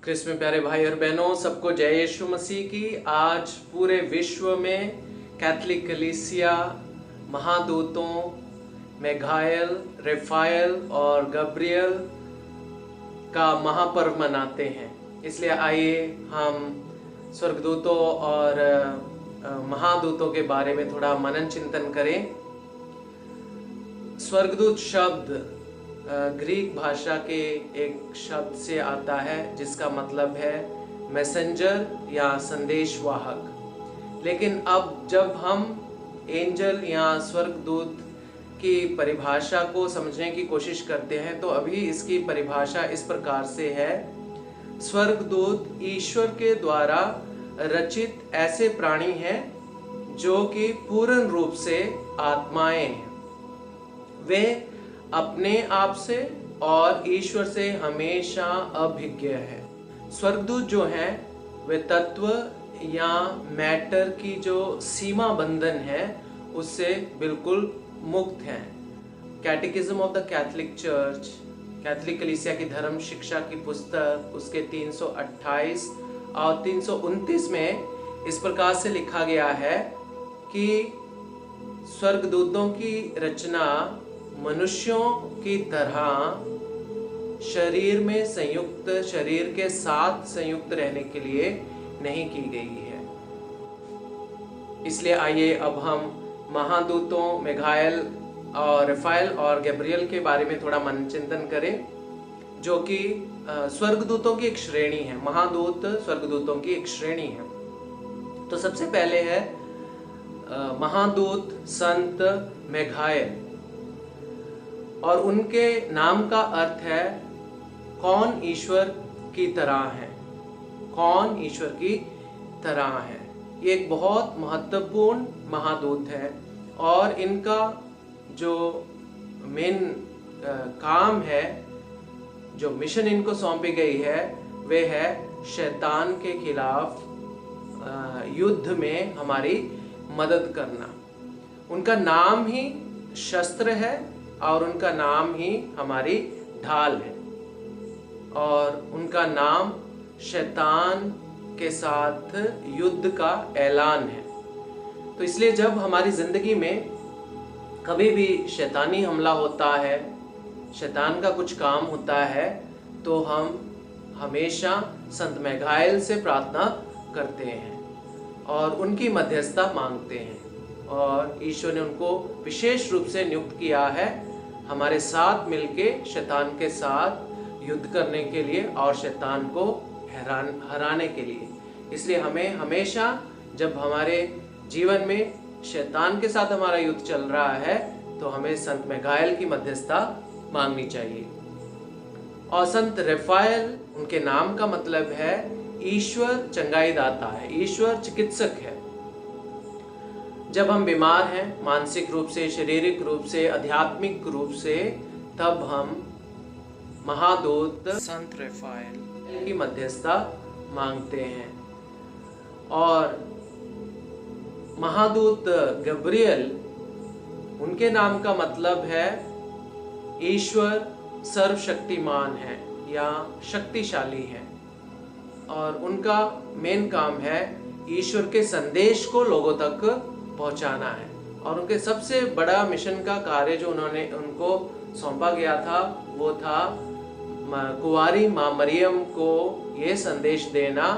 क्रिस्त में प्यारे भाई और बहनों, सबको जय यीशु मसीह की। आज पूरे विश्व में कैथोलिक कलीसिया महादूतों मिगाएल, रफाएल और गब्रियल का महापर्व मनाते हैं। इसलिए आइए हम स्वर्गदूतों और महादूतों के बारे में थोड़ा मनन चिंतन करें। स्वर्गदूत शब्द ग्रीक भाषा के एक शब्द से आता है जिसका मतलब है मैसेंजर या संदेशवाहक। लेकिन अब जब हम एंजल या स्वर्गदूत की परिभाषा को समझने की कोशिश करते हैं तो अभी इसकी परिभाषा इस प्रकार से है: स्वर्गदूत ईश्वर के द्वारा रचित ऐसे प्राणी हैं जो कि पूर्ण रूप से आत्माएं हैं। वे अपने आप से और ईश्वर से हमेशा अभिज्ञ है। स्वर्गदूत जो हैं वे तत्व या मैटर की जो सीमा बंधन है उससे बिल्कुल मुक्त हैं। Catechism of the Catholic church, Catholic कलीसिया की धर्म शिक्षा की पुस्तक, उसके 328 और 329 में इस प्रकार से लिखा गया है कि स्वर्गदूतों की रचना मनुष्यों की तरह शरीर के साथ संयुक्त रहने के लिए नहीं की गई है। इसलिए आइए अब हम महादूतों मिगाएल और रफाएल और गब्रियल के बारे में थोड़ा मन चिंतन करें, जो कि स्वर्गदूतों की एक श्रेणी है। महादूत स्वर्गदूतों की एक श्रेणी है। तो सबसे पहले है महादूत संत मिगाएल, और उनके नाम का अर्थ है कौन ईश्वर की तरह है। कौन ईश्वर की तरह है, ये एक बहुत महत्वपूर्ण महादूत है। और इनका जो मेन काम है, जो मिशन इनको सौंपी गई है, वे है शैतान के खिलाफ युद्ध में हमारी मदद करना। उनका नाम ही शस्त्र है और उनका नाम ही हमारी ढाल है, और उनका नाम शैतान के साथ युद्ध का ऐलान है। तो इसलिए जब हमारी जिंदगी में कभी भी शैतानी हमला होता है, शैतान का कुछ काम होता है, तो हम हमेशा संत मिगाएल से प्रार्थना करते हैं और उनकी मध्यस्थता मांगते हैं। और ईश्वर ने उनको विशेष रूप से नियुक्त किया है हमारे साथ मिलके शैतान के साथ युद्ध करने के लिए और शैतान को हराने के लिए। इसलिए हमें हमेशा जब हमारे जीवन में शैतान के साथ हमारा युद्ध चल रहा है तो हमें संत मिगाएल की मध्यस्थता मांगनी चाहिए। और संत रफाएल, उनके नाम का मतलब है ईश्वर चंगाई दाता है, ईश्वर चिकित्सक है। जब हम बीमार हैं मानसिक रूप से, शारीरिक रूप से, आध्यात्मिक रूप से, तब हम महादूत संत रफाएल की मध्यस्थता मांगते हैं। और महादूत गब्रियल, उनके नाम का मतलब है ईश्वर सर्वशक्तिमान है या शक्तिशाली है। और उनका मेन काम है ईश्वर के संदेश को लोगों तक पहुंचाना है। और उनके सबसे बड़ा मिशन का कार्य जो उनको सौंपा गया था वो था कुंवारी माँ मरियम को ये संदेश देना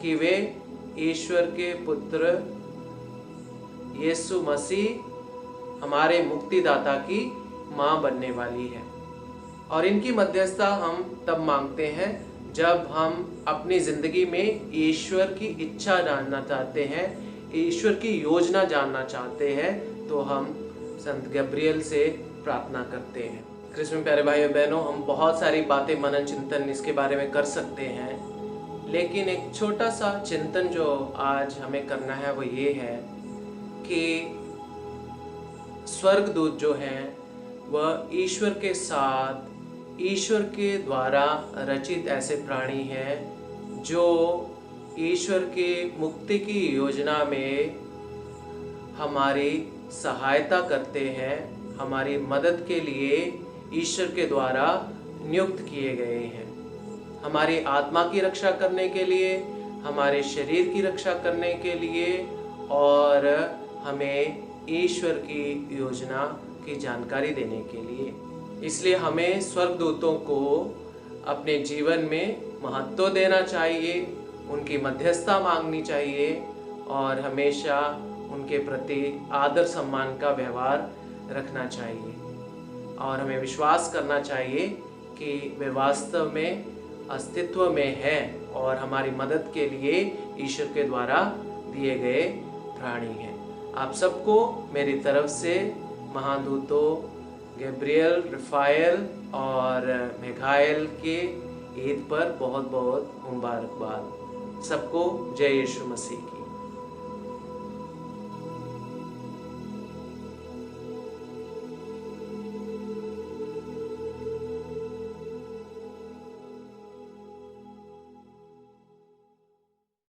कि वे ईश्वर के पुत्र यीशु मसीह हमारे मुक्तिदाता की माँ बनने वाली है। और इनकी मध्यस्थता हम तब मांगते हैं जब हम अपनी जिंदगी में ईश्वर की इच्छा जानना चाहते हैं, ईश्वर की योजना जानना चाहते हैं, तो हम संत गब्रियल से प्रार्थना करते हैं। क्रिस्त में प्यारे भाई और बहनों, हम बहुत सारी बातें मनन चिंतन इसके बारे में कर सकते हैं, लेकिन एक छोटा सा चिंतन जो आज हमें करना है वो ये है कि स्वर्गदूत जो हैं वह ईश्वर के साथ, ईश्वर के द्वारा रचित ऐसे प्राणी हैं जो ईश्वर की मुक्ति की योजना में हमारी सहायता करते हैं, हमारी मदद के लिए ईश्वर के द्वारा नियुक्त किए गए हैं। हमारी आत्मा की रक्षा करने के लिए, हमारे शरीर की रक्षा करने के लिए और हमें ईश्वर की योजना की जानकारी देने के लिए। इसलिए हमें स्वर्गदूतों को अपने जीवन में महत्व देना चाहिए, उनकी मध्यस्थता मांगनी चाहिए और हमेशा उनके प्रति आदर सम्मान का व्यवहार रखना चाहिए। और हमें विश्वास करना चाहिए कि वे वास्तव में अस्तित्व में है और हमारी मदद के लिए ईश्वर के द्वारा दिए गए प्राणी हैं। आप सबको मेरी तरफ से महादूतों गैब्रियल, रफाएल और मिखाएल के ईद पर बहुत बहुत मुबारकबाद। सबको जय यीशु मसीह की।